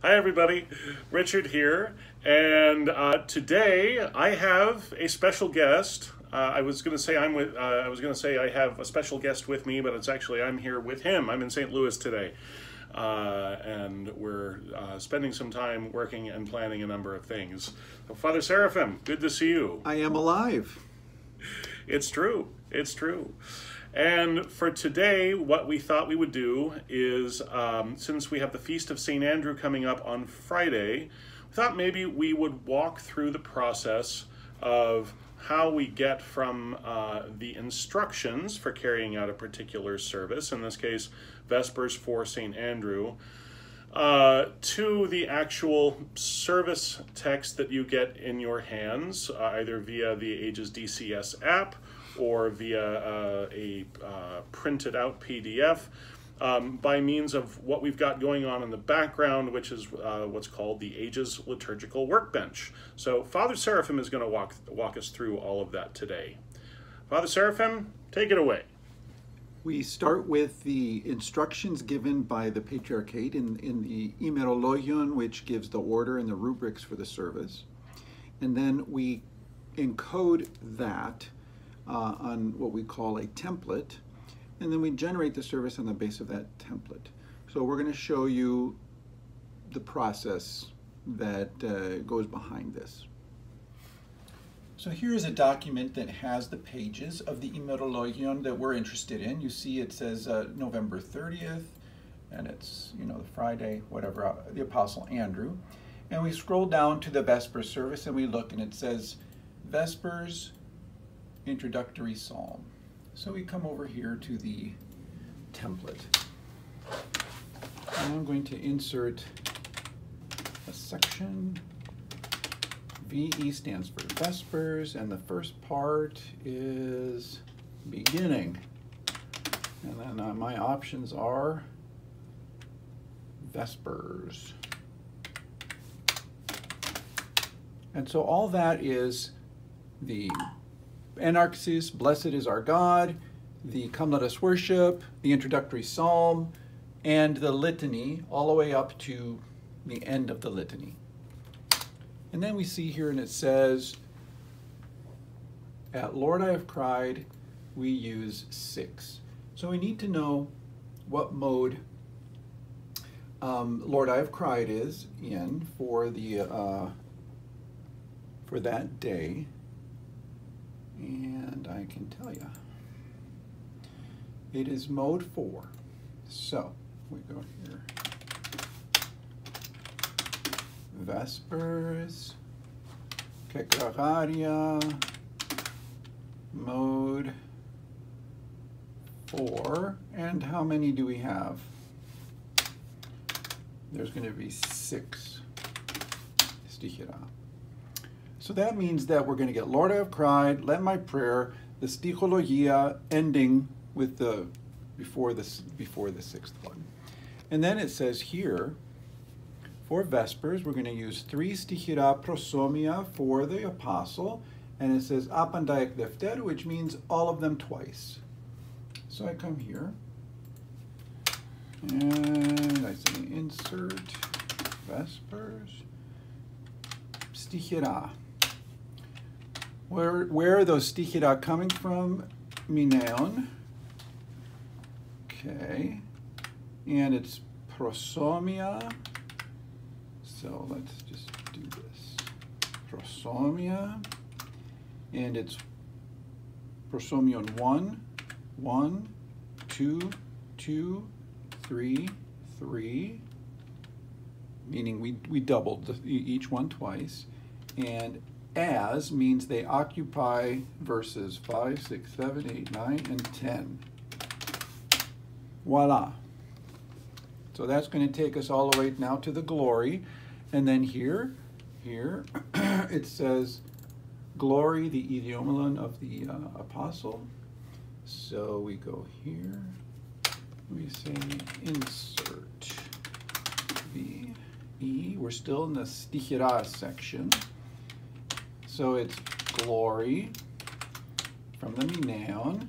Hi everybody, Richard here, and today I have a special guest. I was going to say I have a special guest with me, but it's actually I'm here with him. I'm in St. Louis today, and we're spending some time working and planning a number of things. So, Father Seraphim, good to see you. I am alive. It's true. It's true. And for today, what we thought we would do is, since we have the Feast of St. Andrew coming up on Friday, we thought maybe we would walk through the process of how we get from the instructions for carrying out a particular service, in this case, Vespers for St. Andrew, to the actual service text that you get in your hands, either via the Ages DCS app or via a printed out PDF, by means of what we've got going on in the background, which is what's called the Ages Liturgical Workbench. So Father Seraphim is going to walk us through all of that today. Father Seraphim, take it away. We start with the instructions given by the Patriarchate in the Imerologion, which gives the order and the rubrics for the service. And then we encode that on what we call a template, and then we generate the service on the base of that template. So we're going to show you the process that goes behind this. So here is a document that has the pages of the Imerologion that we're interested in. You see it says November 30th, and it's, the Friday, whatever, the Apostle Andrew. And we scroll down to the Vespers service and we look, and it says Vespers Introductory Psalm. So we come over here to the template. And I'm going to insert a section. VE stands for Vespers, and the first part is beginning. And then my options are Vespers. And so all that is the Anarchsis, Blessed is Our God, the Come Let Us Worship, the introductory psalm, and the litany, all the way up to the end of the litany. And then we see here, and it says, at Lord I have cried, we use 6. So we need to know what mode Lord I have cried is in for that day. And I can tell you, it is mode 4. So we go here, Vespers, Kekararia, mode 4. And how many do we have? There's going to be 6 stichera. So that means that we're going to get Lord I have cried, let my prayer, the stichologia ending with the before the 6th one. And then it says here, for Vespers, we're going to use 3 stichera prosomia for the Apostle, and it says apandaik defter, which means all of them twice. So I come here, and I say insert Vespers stichera. Where are those stichera coming from? Mineon. Okay. And it's prosomia. So let's just do this. Prosomia. And it's prosomion 1, 1, 2, 2, 3, 3. Meaning we doubled each one twice. And as means they occupy verses 5, 6, 7, 8, 9, and 10. Voila. So that's going to take us all the way now to the glory. And then here it says glory, the idiomelon of the apostle. So we go here, we say insert VE. We're still in the stichera section. So it's glory from the Mineon,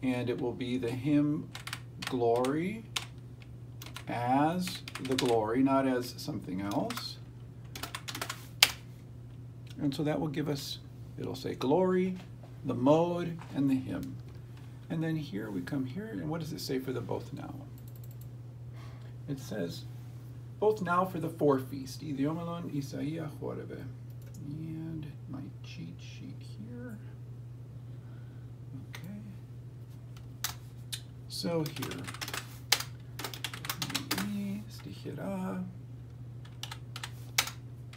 and it will be the hymn Glory as the glory, not as something else. And so that will give us, it'll say glory, the mode, and the hymn. And then here we come here, and what does it say for the both now? It says, both now for the forefeast. Idiomelon Isaia Horebe. And my cheat sheet here. Okay. So here. Stichera.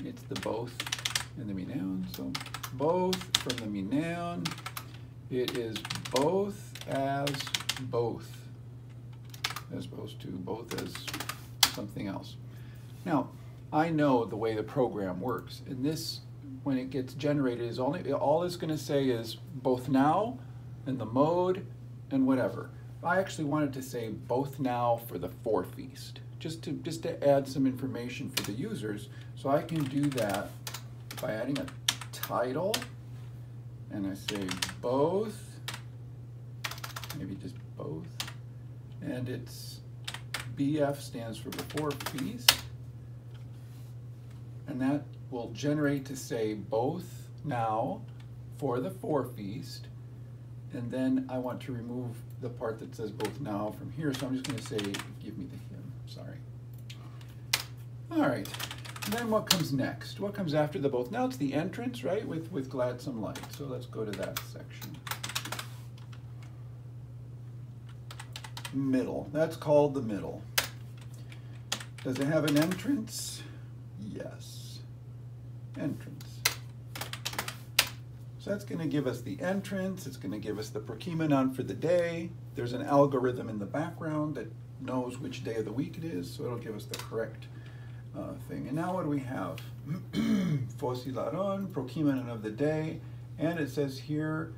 It's the both and the minown. So both from the minown. It is both as both. As opposed to both as something else. Now, I know the way the program works, and this, when it gets generated, is all it's going to say is both now and the mode and whatever. I actually wanted to say both now for the forefeast, just to add some information for the users. So I can do that by adding a title, and I say both, maybe just both, and it's BF stands for before feast, and that will generate to say both now for the forefeast, and then I want to remove the part that says both now from here, so I'm just going to say give me the hymn. Sorry. All right, and then what comes next? What comes after the both now? It's the entrance, right, with gladsome light. So let's go to that section. Middle. That's called the middle. Does it have an entrance? Yes. Entrance. So that's going to give us the entrance. It's going to give us the prokimenon for the day. There's an algorithm in the background that knows which day of the week it is, so it'll give us the correct thing. And now what do we have? Fosilaron, prokimenon of the day, and it says here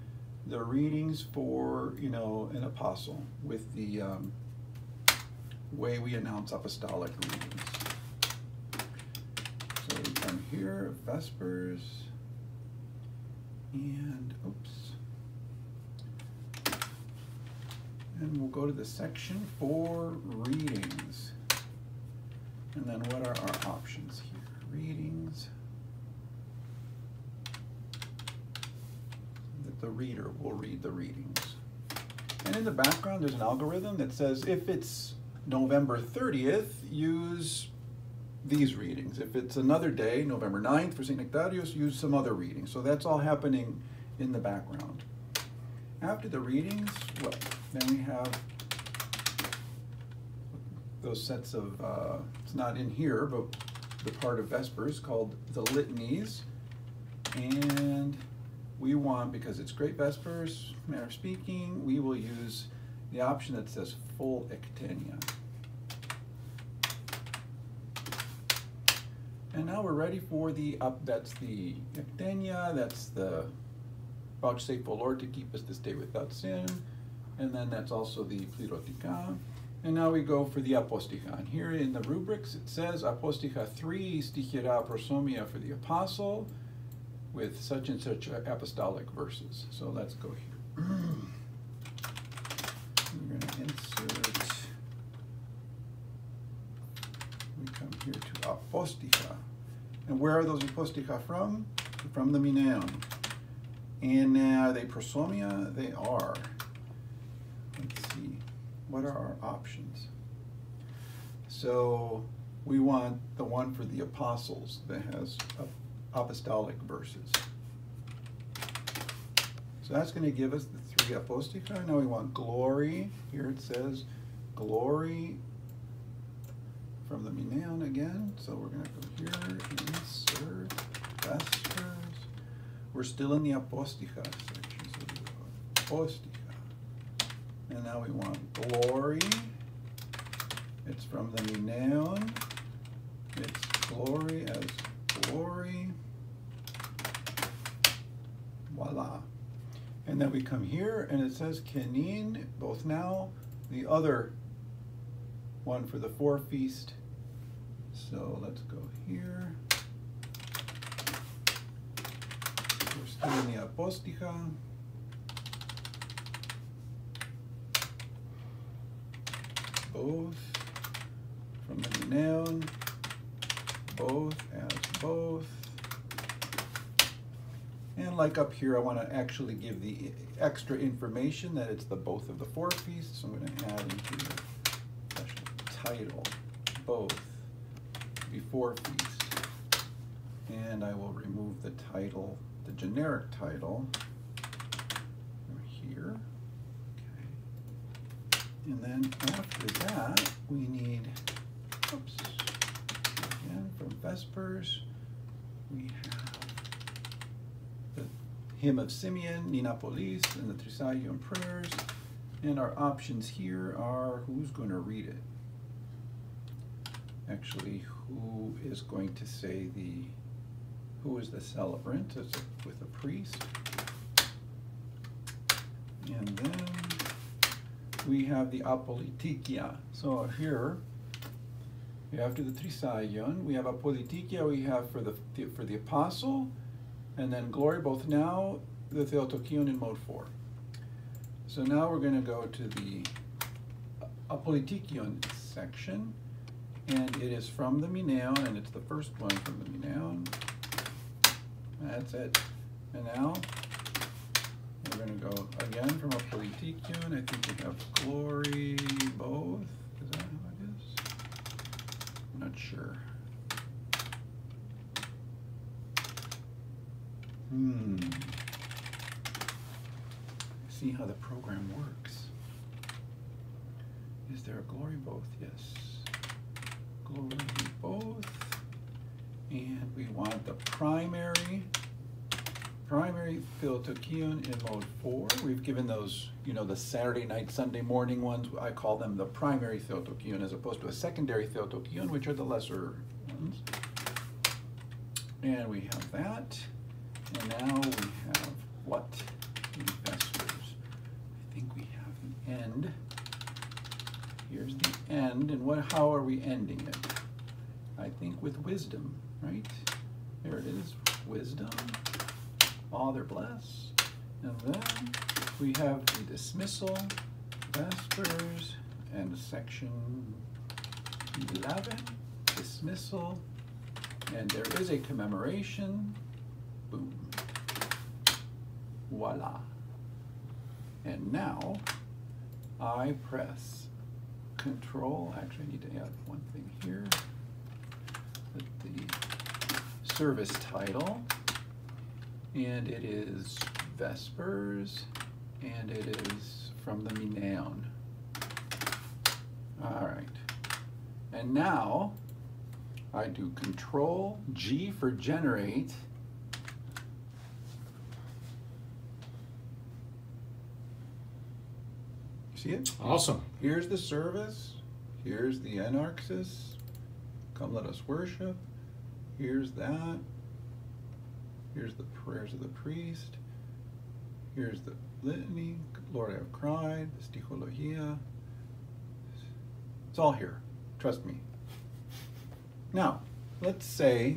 the readings for, an apostle with the way we announce apostolic readings. So we come here, Vespers, and and we'll go to the section for readings. And then what are our options here? Readings. That the reader will read the readings. And in the background, there's an algorithm that says if it's November 30th, use these readings. If it's another day, November 9th for St. Nectarios, use some other reading. So that's all happening in the background. After the readings, well, then we have those sets of, it's not in here, but the part of Vespers called the litanies. And we want, because it's Great Vespers, manner of speaking, we will use the option that says full ectenia. And now we're ready for the that's the ectenia, that's the vouchsafe, O Lord, to keep us this day without sin. And then that's also the Plirotica. And now we go for the apostica. And here in the rubrics it says apostica 3 stichera prosomia for the apostle with such and such apostolic verses. So let's go here. We're going to insert, we come here to apostica. And where are those apostica from? From the Mineon. And are they prosomia? They are. Let's see. What are our options? So we want the one for the apostles that has apostolic verses. So that's going to give us the 3 apostica. Now we want glory. Here it says glory from the Mineon again. So we're going to go here, insert, Vespers. We're still in the apostica section. So we go apostica. And now we want glory. It's from the Mineon. It's glory as glory. Voila. And then we come here and it says kenin, both now, the other one for the forefeast. So let's go here. We're still in the apostica. Both noun, both as both. And like up here, I want to actually give the extra information that it's the both of the four feasts. So I'm going to add into the special title, both before feast. And I will remove the title, the generic title, from here. Okay. And then after that, we need, oops, again from Vespers, we have the Hymn of Simeon, Ninapolis, and the Trisagion prayers. And our options here are who's going to read it. Actually, who is going to say who is the celebrant with a priest. And then we have the apolitikia. So here, after the Trisagion, we have apolitikia, we have for the apostle, and then glory both now, the Theotokion in mode 4. So now we're going to go to the apolitikion section, and it is from the Mineon, and it's the first one from the Mineon. That's it. And now we're going to go again from apolitikion. I think we have glory both. Is that how it is? I'm not sure. See how the program works. Is there a glory both? Yes. Glory both. And we want the primary Theotokion in mode 4. We've given those, the Saturday night, Sunday morning ones. I call them the primary Theotokion as opposed to a secondary Theotokion, which are the lesser ones. And we have that. And now we have what in Vespers? I think we have the end. Here's the end, and how are we ending it? I think with wisdom, right? There it is, wisdom. Father bless. And then we have the dismissal, Vespers, and section 11, dismissal. And there is a commemoration. Boom. Voila. And now I press Control. Actually, I need to add one thing here. Put the service title. And it is Vespers. And it is from the Mineon. All right. And now I do Control G for generate. See it? Awesome. Here's the service. Here's the anarchsis. Come let us worship. Here's that. Here's the prayers of the priest. Here's the litany. Lord, I have cried. The stichologia. It's all here. Trust me. Now, let's say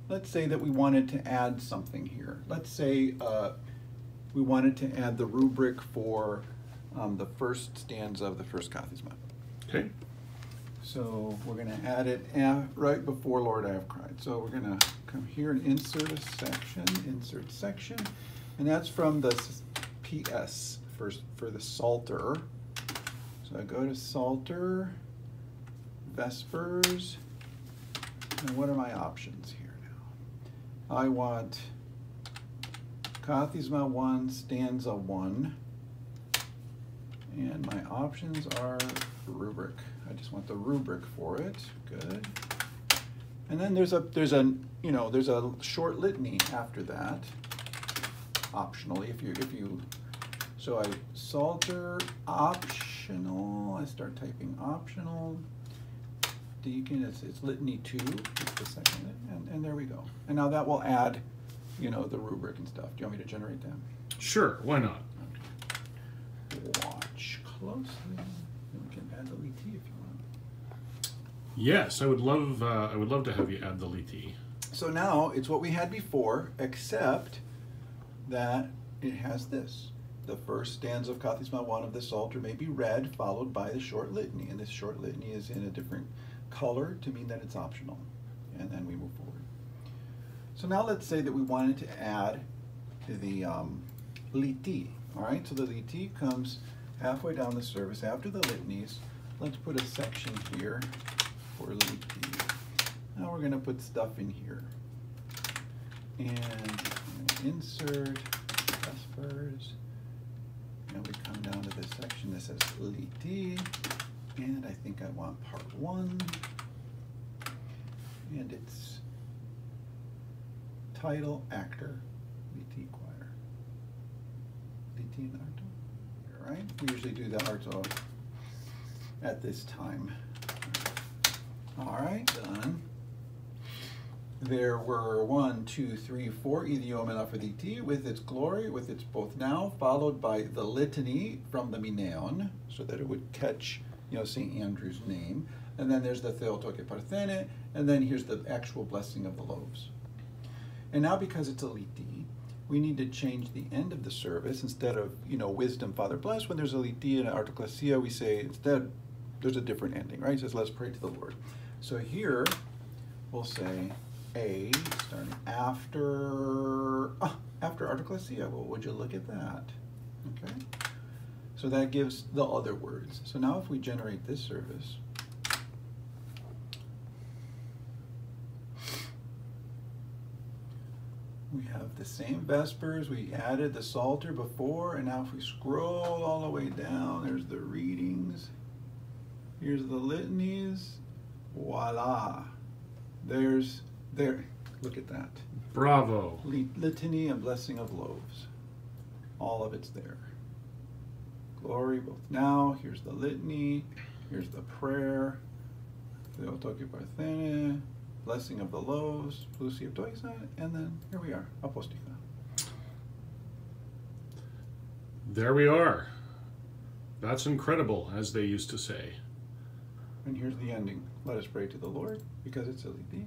that we wanted to add something here. Let's say we wanted to add the rubric for the first stanza of the first kathisma. Okay. So we're going to add it right before Lord, I have cried. So we're going to come here and insert a section, insert section, and that's from the PS for the Psalter. So I go to Psalter, Vespers, and what are my options here now? I want Kathisma 1, stanza 1, and my options are rubric. I just want the rubric for it. Good. And then there's a short litany after that. Optionally, if you so I Psalter optional. I start typing optional. Deacon, it's litany 2. It's the second, and there we go. And now that will add, the rubric and stuff. Do you want me to generate that? Sure. Why not? Okay. Watch closely. And we can add the lit if you want. Yes, I would love to have you add the liti. So now it's what we had before, except that it has this. the first stanza of Kathisma 1 of the Psalter may be read, followed by the short litany. And this short litany is in a different color to mean that it's optional. And then we move forward. So now let's say that we wanted to add the liti. All right, so the liti comes halfway down the service after the litanies. Let's put a section here for liti. Now we're going to put stuff in here. And insert Vespers. And we come down to this section that says liti. And I think I want part 1. And it's title, actor, liti choir. Liti and arto. All right, we usually do the arto at this time. All right, done. There were 1, 2, 3, 4 idiomena for liti with its glory, with its both now, followed by the litany from the Mineon, so that it would catch, St. Andrew's name. And then there's the Theotoke Parthene, and then here's the actual blessing of the loaves. And now because it's a liti, we need to change the end of the service. Instead of, wisdom, Father bless, when there's a liti and an artoclasia, we say instead, there's a different ending, right? It says, let's pray to the Lord. So here, we'll say A, starting after artoclasia. Well, would you look at that? Okay. So that gives the other words. So now if we generate this service, we have the same Vespers. We added the Psalter before, and now if we scroll all the way down, there's the readings. Here's the litanies. Voila. Look at that. Bravo. Litany and blessing of loaves. All of it's there. Glory both now. Here's the litany. Here's the prayer. Theotoke Parthene. Blessing of the loaves. Lucy of Toisa. And then here we are. Apostica. There we are. That's incredible, as they used to say. And here's the ending. Let us pray to the Lord, because it's a liti.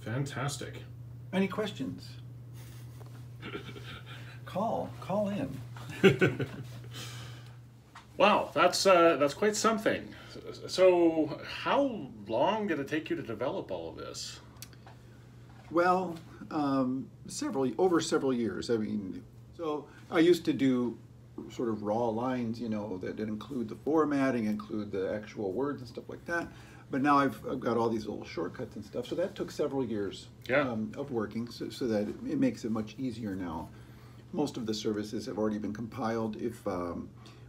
Fantastic. Any questions? Call in. Wow, that's quite something. So how long did it take you to develop all of this? Well, over several years. I mean, so I used to do sort of raw lines, that include the formatting, include the actual words and stuff like that. But now I've got all these little shortcuts and stuff. So that took several years of working, so that it makes it much easier now. Most of the services have already been compiled. If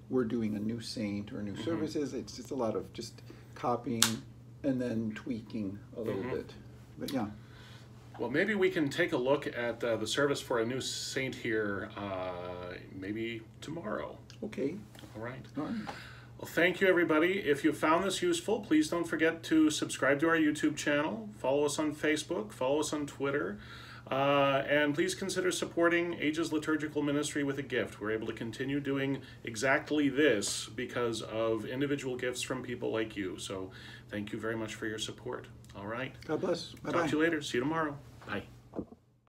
we're doing a new saint or new services, it's just a lot of just copying and then tweaking a little bit. But yeah. Well, maybe we can take a look at the service for a new saint here maybe tomorrow. Okay. All right. All right. Well, thank you, everybody. If you found this useful, please don't forget to subscribe to our YouTube channel, follow us on Facebook, follow us on Twitter, and please consider supporting Ages Liturgical Ministry with a gift. We're able to continue doing exactly this because of individual gifts from people like you. So thank you very much for your support. All right. God bless. Bye-bye. Talk to you later. See you tomorrow. Bye.